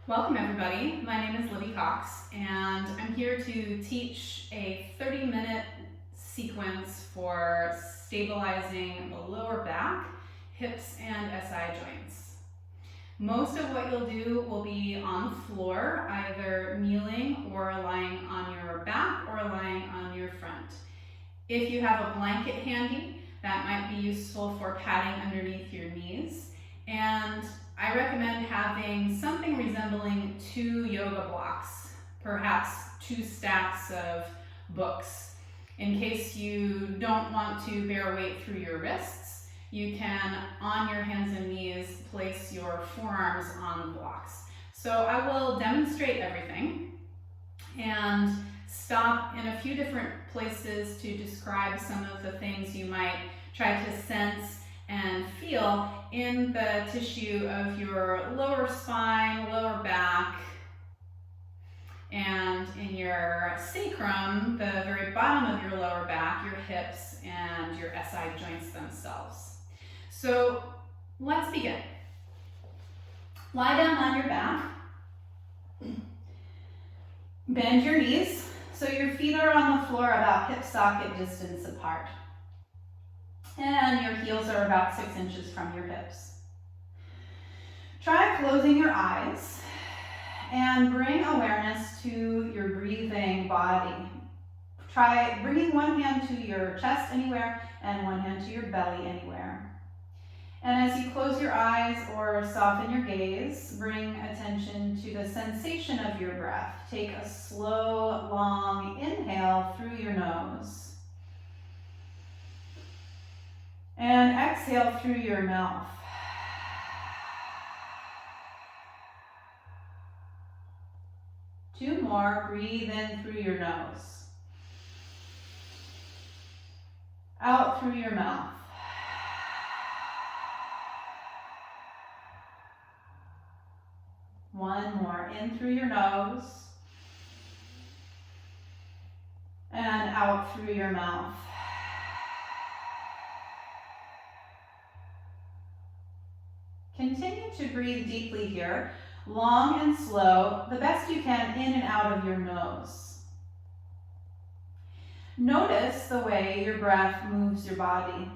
Welcome everybody, my name is Libby Cox and I'm here to teach a 30-minute sequence for stabilizing the lower back, hips, and SI joints. Most of what you'll do will be on the floor, either kneeling or lying on your back or lying on your front. If you have a blanket handy, that might be useful for padding underneath your knees. And I recommend having something resembling 2 yoga blocks, perhaps 2 stacks of books. In case you don't want to bear weight through your wrists, you can, on your hands and knees, place your forearms on the blocks. So I will demonstrate everything and stop in a few different places to describe some of the things you might try to sense and feel in the tissue of your lower spine, lower back, and in your sacrum, the very bottom of your lower back, your hips, and your SI joints themselves. So let's begin. Lie down on your back. Bend your knees so your feet are on the floor about hip socket distance apart. And your heels are about 6 inches from your hips. Try closing your eyes and bring awareness to your breathing body. Try bringing one hand to your chest anywhere and one hand to your belly anywhere. And as you close your eyes or soften your gaze, bring attention to the sensation of your breath. Take a slow, long inhale through your nose. And exhale through your mouth. Two more. Breathe in through your nose. Out through your mouth. One more. In through your nose. And out through your mouth. Continue to breathe deeply here, long and slow, the best you can in and out of your nose. Notice the way your breath moves your body.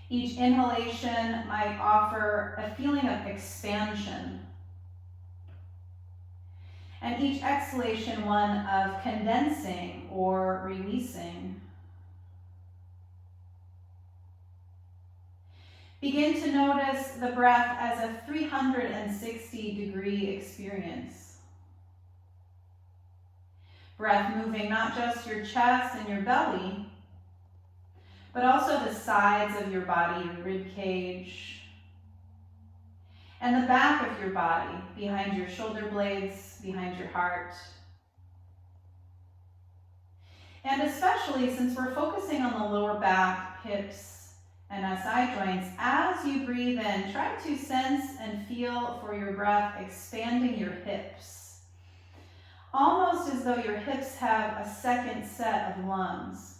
Each inhalation might offer a feeling of expansion, and each exhalation one of condensing or releasing. Begin to notice the breath as a 360-degree experience. Breath moving not just your chest and your belly, but also the sides of your body, your rib cage, and the back of your body, behind your shoulder blades, behind your heart. And especially since we're focusing on the lower back, hips, and SI joints, as you breathe in, try to sense and feel for your breath expanding your hips. Almost as though your hips have a second set of lungs.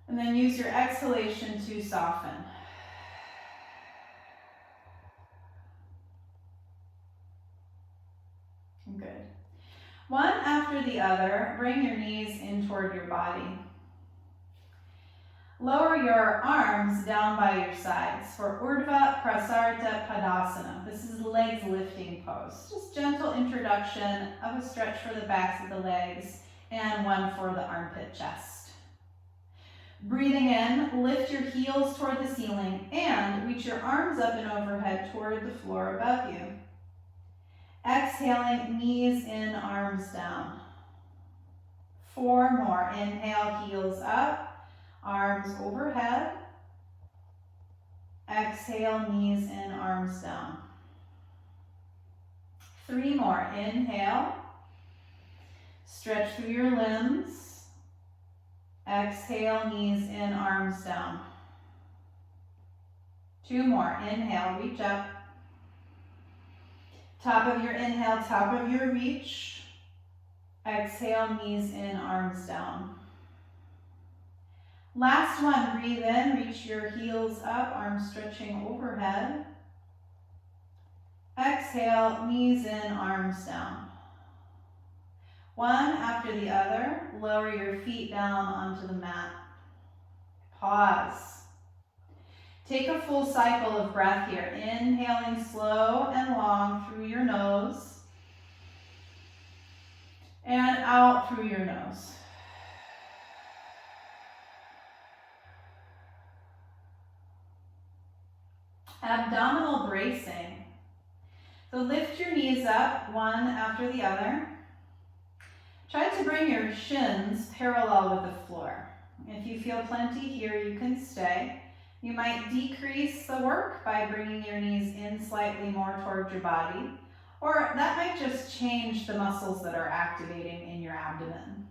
And then use your exhalation to soften. Good. One after the other, bring your knees in toward your body. Lower your arms down by your sides for Urdhva Prasarita Padasana. This is legs lifting pose. Just gentle introduction of a stretch for the backs of the legs and one for the armpit chest. Breathing in, lift your heels toward the ceiling and reach your arms up and overhead toward the floor above you. Exhaling, knees in, arms down. 4 more. Inhale, heels up. Arms overhead. Exhale, knees in, arms down. 3 more. Inhale. Stretch through your limbs. Exhale, knees in, arms down. 2 more. Inhale, reach up. Top of your inhale, top of your reach. Exhale, knees in, arms down. Last one, breathe in, reach your heels up, arms stretching overhead. Exhale, knees in, arms down. One after the other, lower your feet down onto the mat. Pause. Take a full cycle of breath here, inhaling slow and long through your nose and out through your nose. Abdominal bracing. So lift your knees up one after the other. Try to bring your shins parallel with the floor. If you feel plenty here, you can stay. You might decrease the work by bringing your knees in slightly more toward your body, or that might just change the muscles that are activating in your abdomen.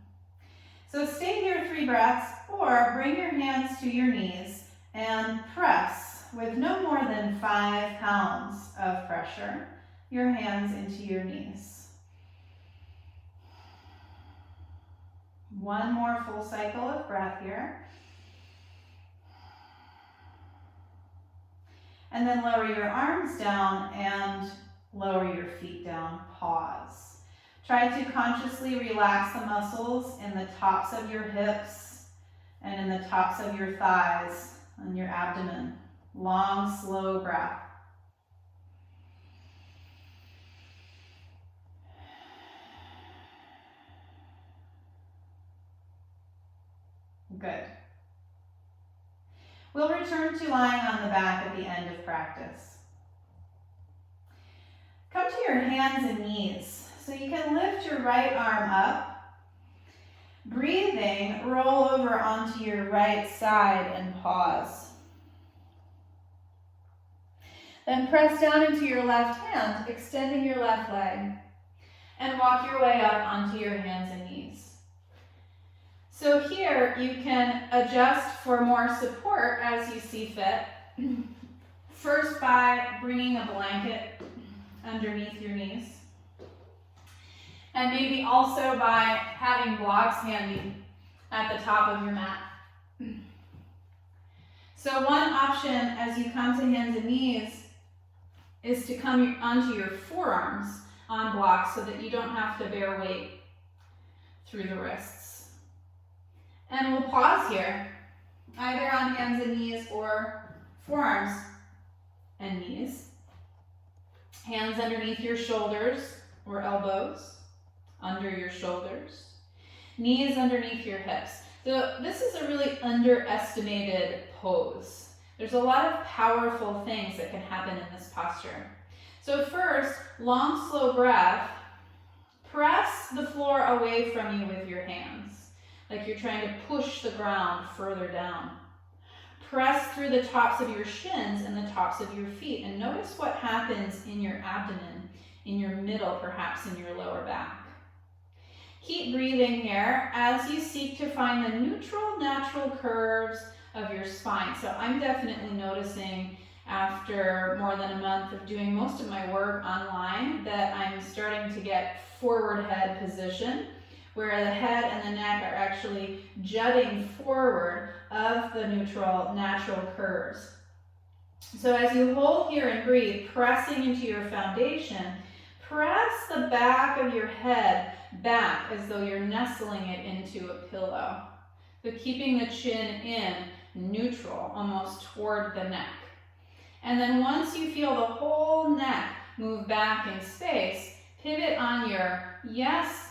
So stay here 3 breaths, or bring your hands to your knees and press with no more than 5 pounds of pressure, your hands into your knees. One more full cycle of breath here. And then lower your arms down and lower your feet down. Pause. Try to consciously relax the muscles in the tops of your hips and in the tops of your thighs and your abdomen. Long, slow breath. Good. We'll return to lying on the back at the end of practice. Come to your hands and knees. So you can lift your right arm up. Breathing, roll over onto your right side and pause. Then press down into your left hand, extending your left leg, and walk your way up onto your hands and knees. So here you can adjust for more support as you see fit. First by bringing a blanket underneath your knees. And maybe also by having blocks handy at the top of your mat. So one option as you come to hands and knees is to come onto your forearms on blocks so that you don't have to bear weight through the wrists. And we'll pause here, either on hands and knees or forearms and knees. Hands underneath your shoulders or elbows, under your shoulders. Knees underneath your hips. So this is a really underestimated pose. There's a lot of powerful things that can happen in this posture. So first, long, slow breath. Press the floor away from you with your hands, like you're trying to push the ground further down. Press through the tops of your shins and the tops of your feet, and notice what happens in your abdomen, in your middle, perhaps in your lower back. Keep breathing here as you seek to find the neutral, natural curves of your spine. So I'm definitely noticing after more than a month of doing most of my work online that I'm starting to get forward head position, where the head and the neck are actually jutting forward of the neutral, natural curves. So as you hold here and breathe, pressing into your foundation, press the back of your head back as though you're nestling it into a pillow. So keeping the chin in, neutral, almost toward the neck. And then once you feel the whole neck move back in space, pivot on your yes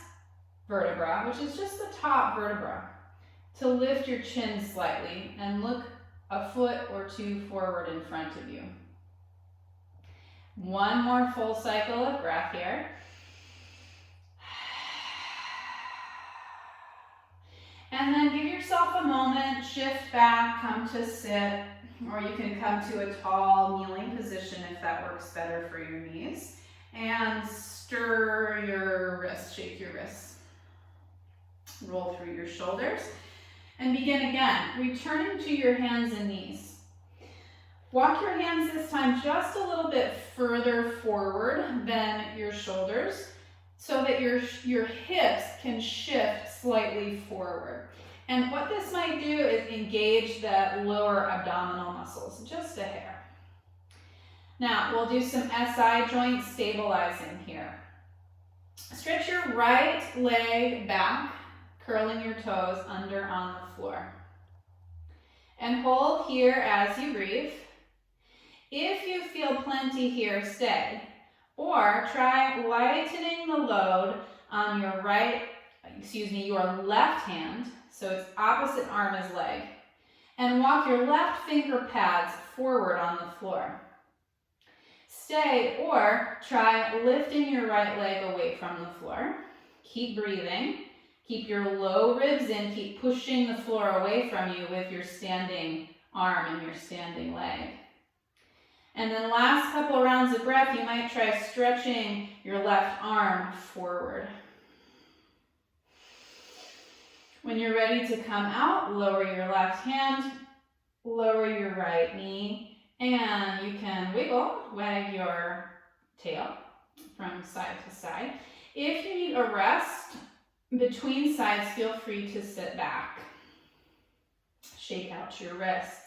vertebra, which is just the top vertebra, to lift your chin slightly and look a foot or two forward in front of you. One more full cycle of breath here. And then give yourself a moment, shift back, come to sit, or you can come to a tall kneeling position if that works better for your knees. And stir your wrists, shake your wrists. Roll through your shoulders. And begin again, returning to your hands and knees. Walk your hands this time just a little bit further forward than your shoulders so that your hips can shift slightly forward. And what this might do is engage the lower abdominal muscles, just a hair. Now, we'll do some SI joint stabilizing here. Stretch your right leg back, curling your toes under on the floor. And hold here as you breathe. If you feel plenty here, stay. Or try lightening the load on your your left hand, so it's opposite arm as leg, and walk your left finger pads forward on the floor. Stay, or try lifting your right leg away from the floor. Keep breathing. Keep your low ribs in. Keep pushing the floor away from you with your standing arm and your standing leg. And then last couple rounds of breath, you might try stretching your left arm forward. When you're ready to come out, lower your left hand, lower your right knee, and you can wiggle, wag your tail from side to side. If you need a rest between sides, feel free to sit back. Shake out your wrists.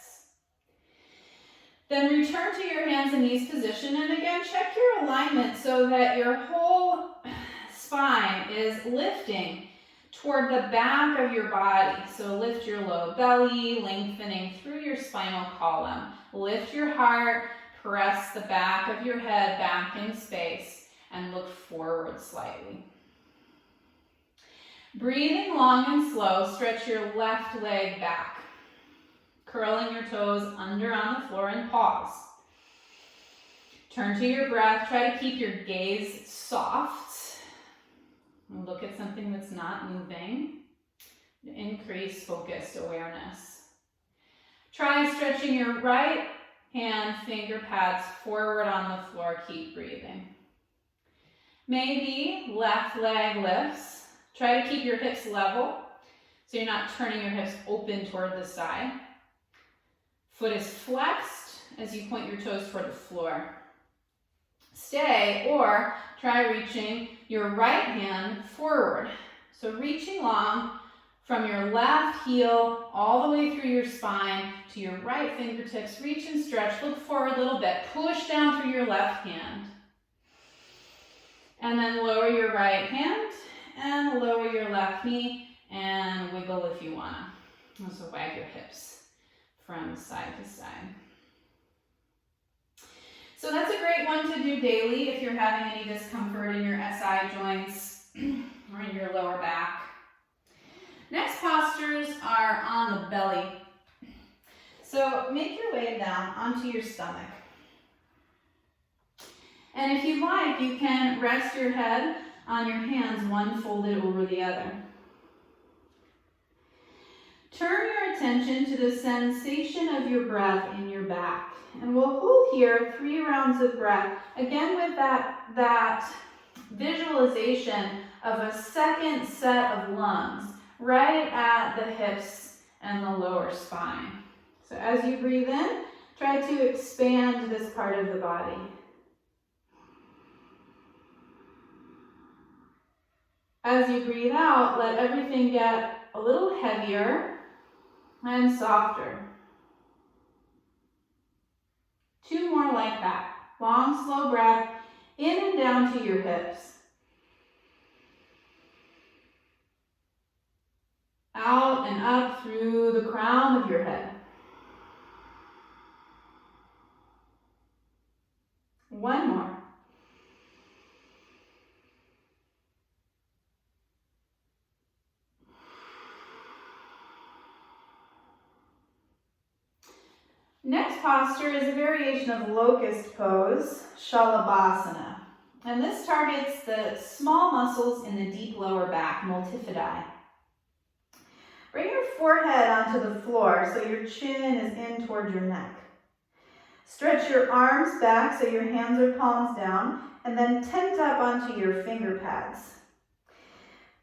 Then return to your hands and knees position, and again, check your alignment so that your whole spine is lifting toward the back of your body. So lift your low belly, lengthening through your spinal column. Lift your heart, press the back of your head back in space, and look forward slightly. Breathing long and slow, stretch your left leg back, curling your toes under on the floor, and pause. Turn to your breath. Try to keep your gaze soft. Look at something that's not moving. Increase focused awareness. Try stretching your right hand finger pads forward on the floor. Keep breathing. Maybe left leg lifts. Try to keep your hips level so you're not turning your hips open toward the side. Foot is flexed as you point your toes toward the floor. Stay, or try reaching your right hand forward. So reaching long from your left heel all the way through your spine to your right fingertips. Reach and stretch. Look forward a little bit. Push down through your left hand. And then lower your right hand and lower your left knee and wiggle if you want to. Also wag your hips from side to side. So that's a great one to do daily if you're having any discomfort in your SI joints or in your lower back. Next postures are on the belly. So make your way down onto your stomach. And if you like, you can rest your head on your hands, one folded over the other. Turn your attention to the sensation of your breath in your back. And we'll hold here 3 rounds of breath. Again with that visualization of a second set of lungs right at the hips and the lower spine. So as you breathe in, try to expand this part of the body. As you breathe out, let everything get a little heavier and softer. 2 more like that. Long, slow breath in and down to your hips. Out and up through the crown of your head. 1 more. Next posture is a variation of locust pose, Shalabhasana. And this targets the small muscles in the deep lower back, multifidi. Bring your forehead onto the floor so your chin is in toward your neck. Stretch your arms back so your hands are palms down, and then tent up onto your finger pads.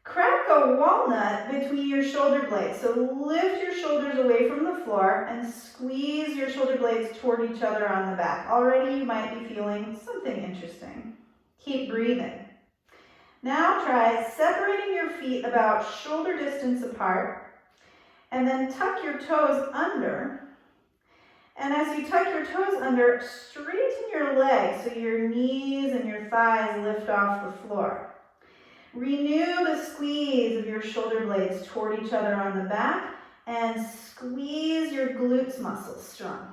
Crack a walnut between your shoulder blades. So lift your shoulders away from the floor and squeeze your shoulder blades toward each other on the back. Already you might be feeling something interesting. Keep breathing. Now try separating your feet about shoulder distance apart And then tuck your toes under. And as you tuck your toes under, straighten your legs so your knees and your thighs lift off the floor. Renew the squeeze of your shoulder blades toward each other on the back and squeeze your glutes muscles strong.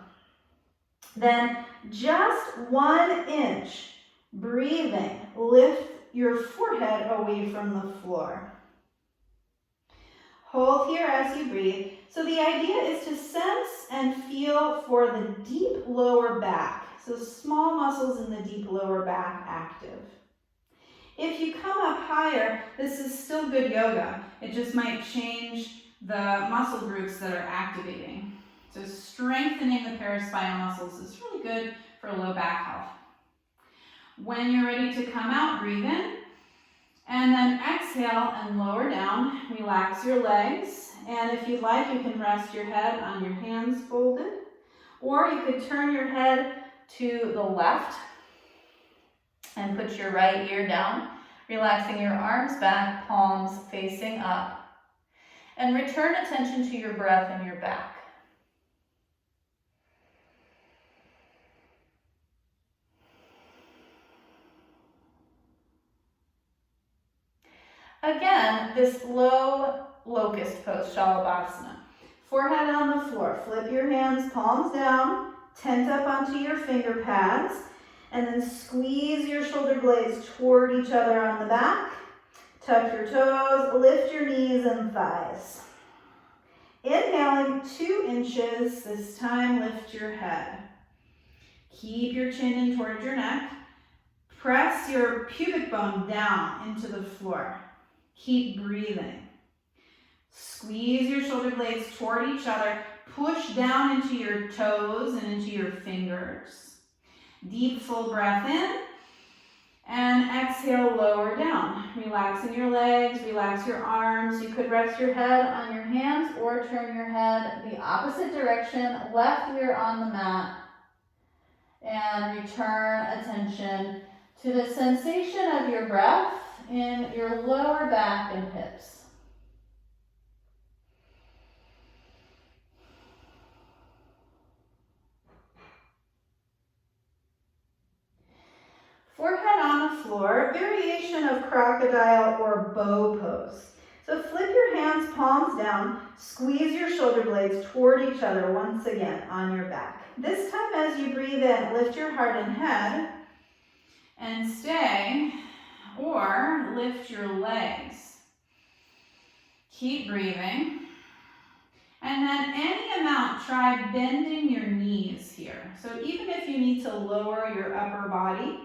Then just 1 inch, breathing, lift your forehead away from the floor. Hold here as you breathe. So the idea is to sense and feel for the deep lower back. So small muscles in the deep lower back active. If you come up higher, this is still good yoga. It just might change the muscle groups that are activating. So strengthening the paraspinal muscles is really good for low back health. When you're ready to come out, breathe in. And then exhale and lower down. Relax your legs. And if you'd like, you can rest your head on your hands folded. Or you could turn your head to the left and put your right ear down, relaxing your arms back, palms facing up. And return attention to your breath in your back. Again, this low locust pose, Shalabhasana. Forehead on the floor. Flip your hands, palms down, tent up onto your finger pads, and then squeeze your shoulder blades toward each other on the back. Tuck your toes, lift your knees and thighs. Inhaling 2 inches, this time lift your head. Keep your chin in towards your neck. Press your pubic bone down into the floor. Keep breathing. Squeeze your shoulder blades toward each other. Push down into your toes and into your fingers. Deep full breath in. And exhale, lower down. Relaxing your legs, relax your arms. You could rest your head on your hands or turn your head the opposite direction, left ear on the mat. And return attention to the sensation of your breath in your lower back and hips. Forehead on the floor, variation of crocodile or bow pose. So flip your hands, palms down, squeeze your shoulder blades toward each other once again on your back. This time as you breathe in, lift your heart and head and stay, or lift your legs. Keep breathing. And then any amount, try bending your knees here. So even if you need to lower your upper body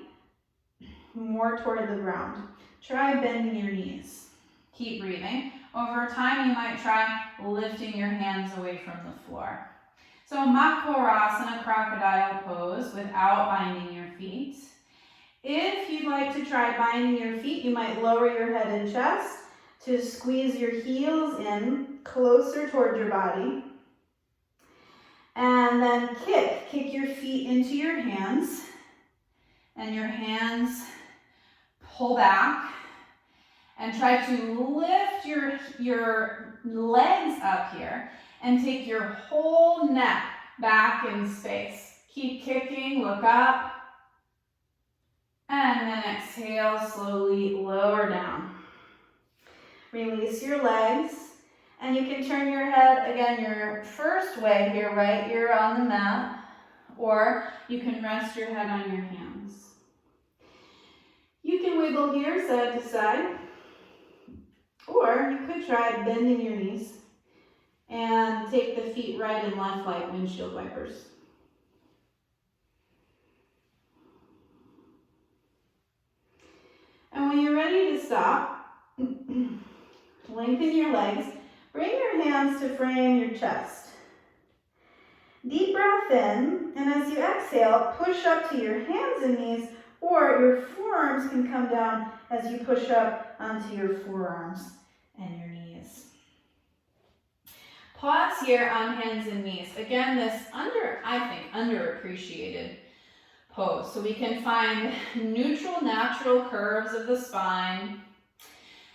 more toward the ground, try bending your knees. Keep breathing. Over time, you might try lifting your hands away from the floor. So Makorasana, crocodile pose without binding your feet. If you'd like to try binding your feet, you might lower your head and chest to squeeze your heels in closer toward your body. And then kick your feet into your hands. And your hands pull back. And try to lift your legs up here and take your whole neck back in space. Keep kicking, look up. And then exhale, slowly lower down. Release your legs. And you can turn your head, again, your first way here, right ear on the mat. Or you can rest your head on your hands. You can wiggle here, side to side. Or you could try bending your knees and take the feet right and left like windshield wipers. And when you're ready to stop, lengthen your legs. Bring your hands to frame your chest. Deep breath in, and as you exhale, push up to your hands and knees, or your forearms can come down as you push up onto your forearms and your knees. Pause here on hands and knees. Again, this underappreciated pose. So we can find neutral, natural curves of the spine.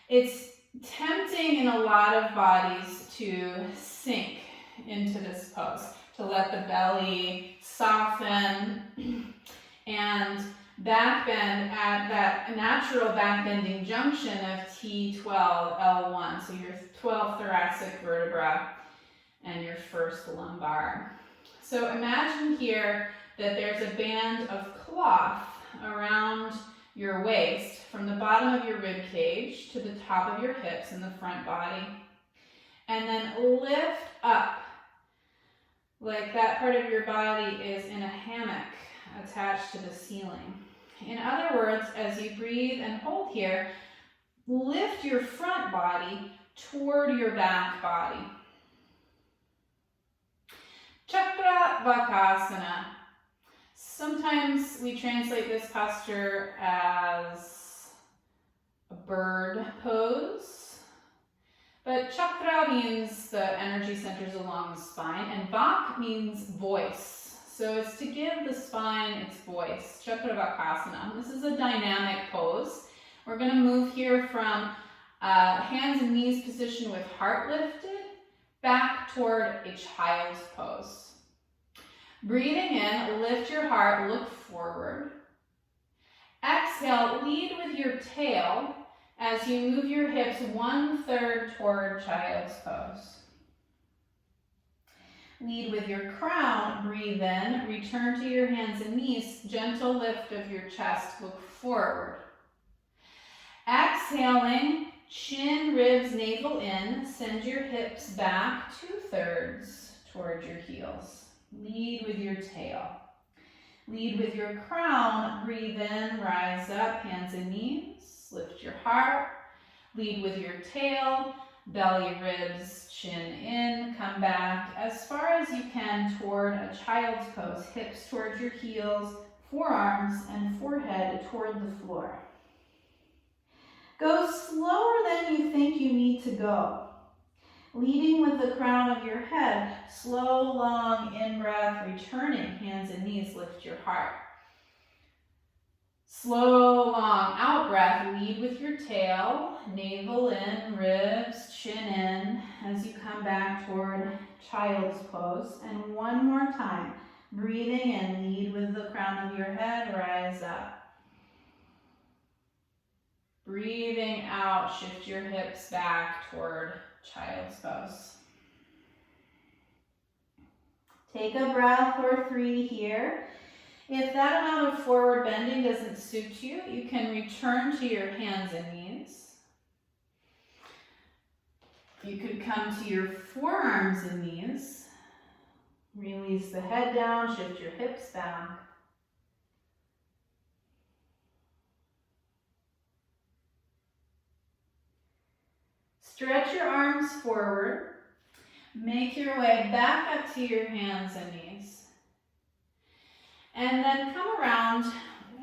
It's tempting in a lot of bodies to sink into this pose, to let the belly soften and back bend at that natural back bending junction of T12, L1, so your 12th thoracic vertebra and your first lumbar. So imagine here that there's a band of cloth around your waist from the bottom of your rib cage to the top of your hips in the front body. And then lift up like that part of your body is in a hammock attached to the ceiling. In other words, as you breathe and hold here, lift your front body toward your back body. Chakravakasana. Sometimes we translate this posture as a bird pose, but chakra means the energy centers along the spine, and vak means voice. So it's to give the spine its voice, Chakravakasana. This is a dynamic pose. We're going to move here from hands and knees position with heart lifted back toward a child's pose. Breathing in, lift your heart, look forward. Exhale, lead with your tail as you move your hips 1/3 toward child's pose. Lead with your crown, breathe in, return to your hands and knees, gentle lift of your chest, look forward. Exhaling, chin, ribs, navel in, send your hips back 2/3 toward your heels. Lead with your tail. Lead with your crown, breathe in, rise up, hands and knees, lift your heart. Lead with your tail, belly, ribs, chin in, come back as far as you can toward a child's pose, hips towards your heels, forearms and forehead toward the floor. Go slower than you think you need to go. Leading with the crown of your head, slow, long in-breath, returning, hands and knees, lift your heart. Slow, long out-breath, lead with your tail, navel in, ribs, chin in, as you come back toward child's pose. And one more time, breathing in, lead with the crown of your head, rise up. Breathing out, shift your hips back toward child's pose. Take a breath or 3 here. If that amount of forward bending doesn't suit you, you can return to your hands and knees. You could come to your forearms and knees. Release the head down, shift your hips back. Stretch your arms forward. Make your way back up to your hands and knees. And then come around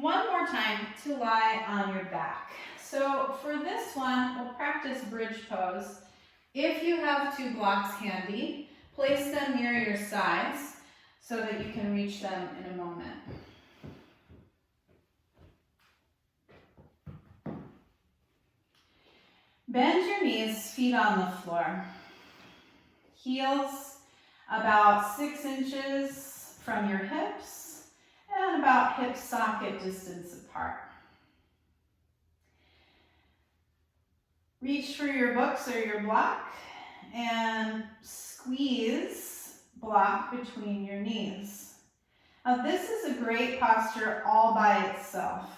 one more time to lie on your back. So for this one, we'll practice bridge pose. If you have 2 blocks handy, place them near your sides so that you can reach them in a moment. Bend your knees, feet on the floor. Heels about 6 inches from your hips and about hip socket distance apart. Reach for your books or your block and squeeze block between your knees. Now this is a great posture all by itself.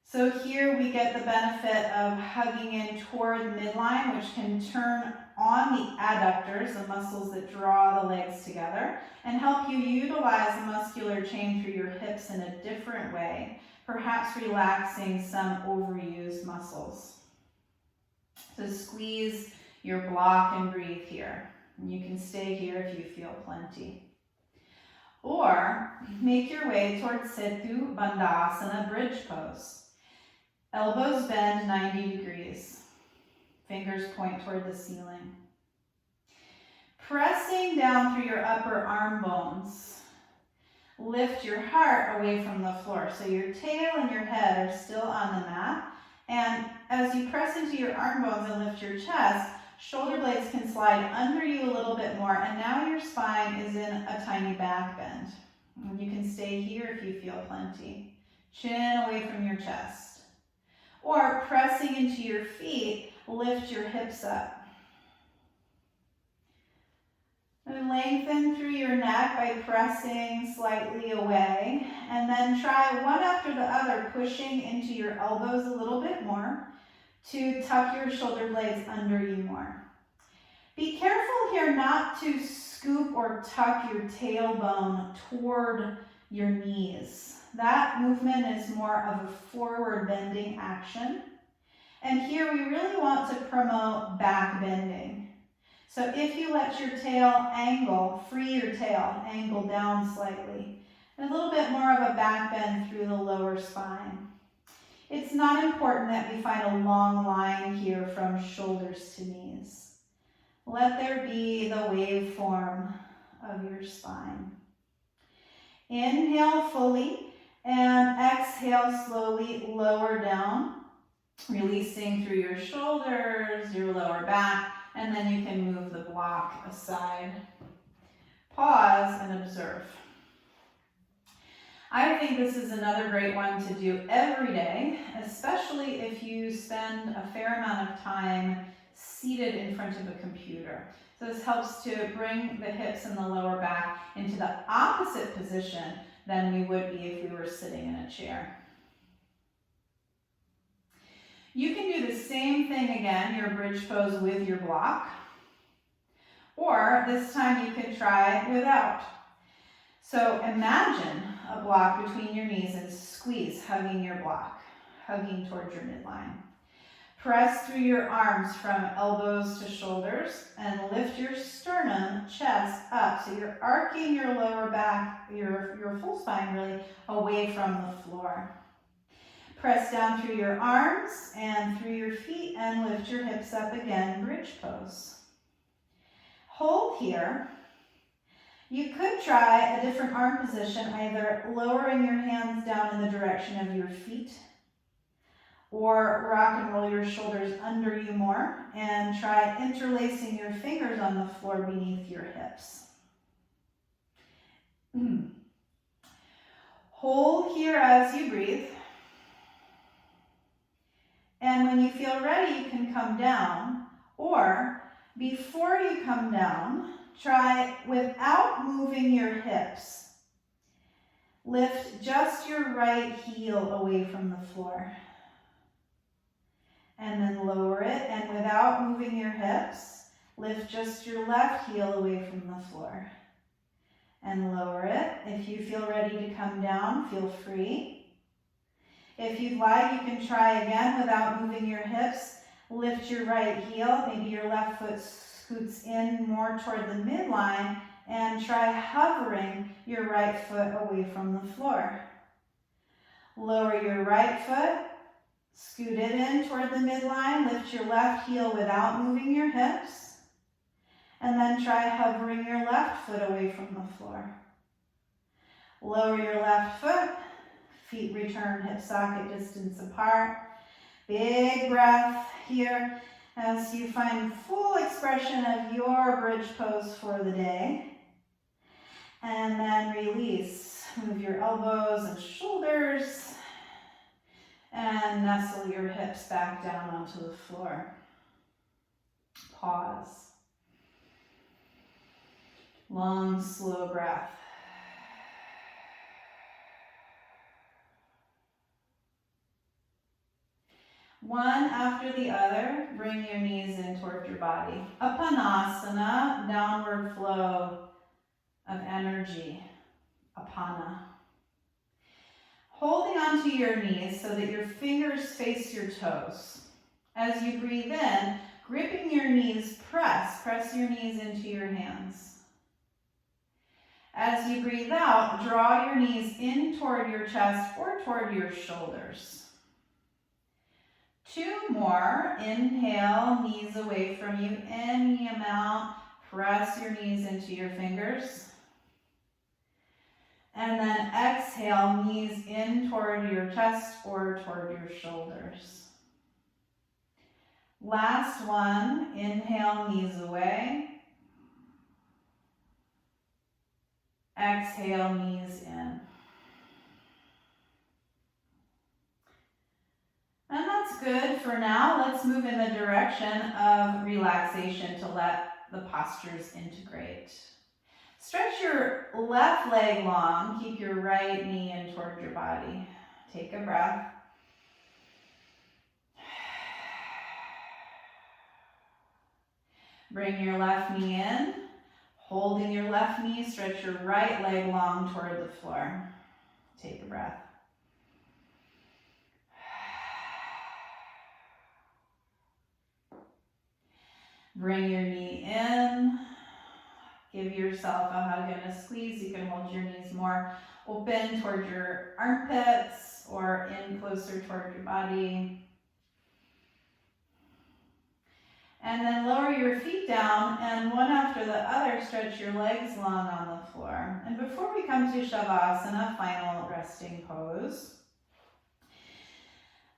So here we get the benefit of hugging in toward midline, which can turn on the adductors, the muscles that draw the legs together, and help you utilize the muscular chain through your hips in a different way, perhaps relaxing some overused muscles. So squeeze your block and breathe here. And you can stay here if you feel plenty. Or make your way towards Setu Bandhasana bridge pose. Elbows bend 90 degrees. Fingers point toward the ceiling. Pressing down through your upper arm bones. Lift your heart away from the floor. So your tail and your head are still on the mat. And as you press into your arm bones and lift your chest, shoulder blades can slide under you a little bit more, and now your spine is in a tiny back bend. And you can stay here if you feel plenty. Chin away from your chest. Or pressing into your feet, lift your hips up. And lengthen through your neck by pressing slightly away. And then try one after the other, pushing into your elbows a little bit more to tuck your shoulder blades under you more. Be careful here not to scoop or tuck your tailbone toward your knees. That movement is more of a forward bending action. And here we really want to promote back bending. So if you let your tail angle, free your tail, angle down slightly, and a little bit more of a back bend through the lower spine. It's not important that we find a long line here from shoulders to knees. Let there be the waveform of your spine. Inhale fully and exhale slowly, lower down, releasing through your shoulders, your lower back, and then you can move the block aside. Pause and observe. I think this is another great one to do every day, especially if you spend a fair amount of time seated in front of a computer. So this helps to bring the hips and the lower back into the opposite position than we would be if we were sitting in a chair. You can do the same thing again, your bridge pose with your block, or this time you can try without. So imagine a block between your knees and squeeze, hugging your block, hugging towards your midline. Press through your arms from elbows to shoulders and lift your sternum, chest up. So you're arcing your lower back, your full spine really, away from the floor. Press down through your arms and through your feet and lift your hips up again, bridge pose. Hold here. You could try a different arm position, either lowering your hands down in the direction of your feet or rock and roll your shoulders under you more and try interlacing your fingers on the floor beneath your hips. Hold here as you breathe. And when you feel ready, you can come down, or before you come down, try without moving your hips. Lift just your right heel away from the floor. And then lower it, and without moving your hips, lift just your left heel away from the floor. And lower it. If you feel ready to come down, feel free. If you'd like, you can try again without moving your hips. Lift your right heel, maybe your left foot scoots in more toward the midline, and try hovering your right foot away from the floor. Lower your right foot, scoot it in toward the midline, lift your left heel without moving your hips, and then try hovering your left foot away from the floor. Lower your left foot, feet return hip socket distance apart. Big breath here as you find full expression of your bridge pose for the day. And then release. Move your elbows and shoulders and nestle your hips back down onto the floor. Pause. Long, slow breath. One after the other, bring your knees in toward your body. Apanasana, downward flow of energy. Apana. Holding onto your knees so that your fingers face your toes. As you breathe in, gripping your knees, press your knees into your hands. As you breathe out, draw your knees in toward your chest or toward your shoulders. 2 more. Inhale, knees away from you, any amount. Press your knees into your fingers. And then exhale, knees in toward your chest or toward your shoulders. Last one, inhale, knees away. Exhale, knees in. And that's good for now. Let's move in the direction of relaxation to let the postures integrate. Stretch your left leg long. Keep your right knee in toward your body. Take a breath. Bring your left knee in. Holding your left knee, stretch your right leg long toward the floor. Take a breath. Bring your knee in. Give yourself a hug and a squeeze. You can hold your knees more open toward your armpits or in closer toward your body. And then lower your feet down, and one after the other, stretch your legs long on the floor. And before we come to Shavasana, final resting pose,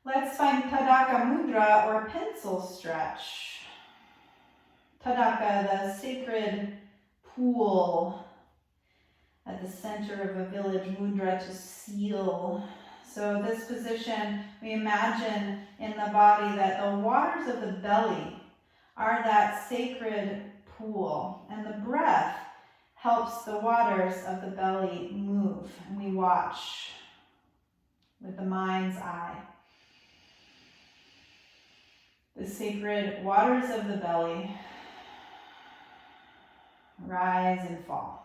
let's find Tadaka Mudra or pencil stretch. Tadaka, the sacred pool at the center of a village, mudra to seal. So this position, we imagine in the body that the waters of the belly are that sacred pool, and the breath helps the waters of the belly move, and we watch with the mind's eye. The sacred waters of the belly rise and fall.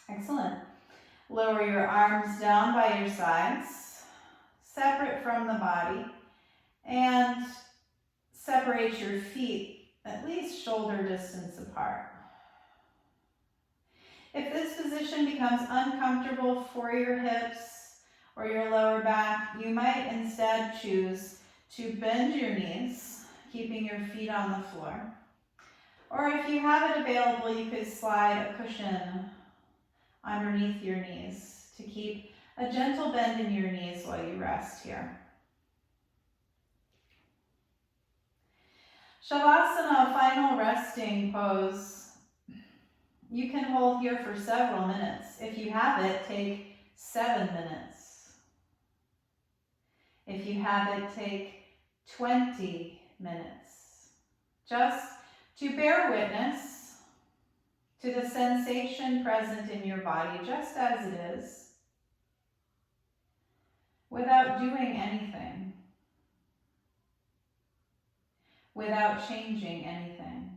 Excellent. Lower your arms down by your sides, separate from the body, and separate your feet at least shoulder distance apart. If this position becomes uncomfortable for your hips or your lower back, you might instead choose to bend your knees, keeping your feet on the floor. Or if you have it available, you could slide a cushion underneath your knees to keep a gentle bend in your knees while you rest here. Shavasana, final resting pose. You can hold here for several minutes. If you have it, take 7 minutes. If you have it, take 20 minutes. Just to bear witness to the sensation present in your body just as it is, without doing anything, without changing anything.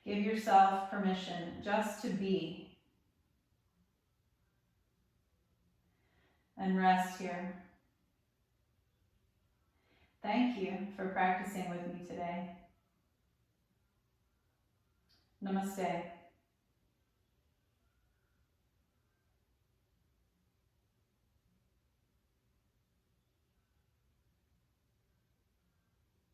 Give yourself permission just to be and rest here. Thank you for practicing with me today. Namaste.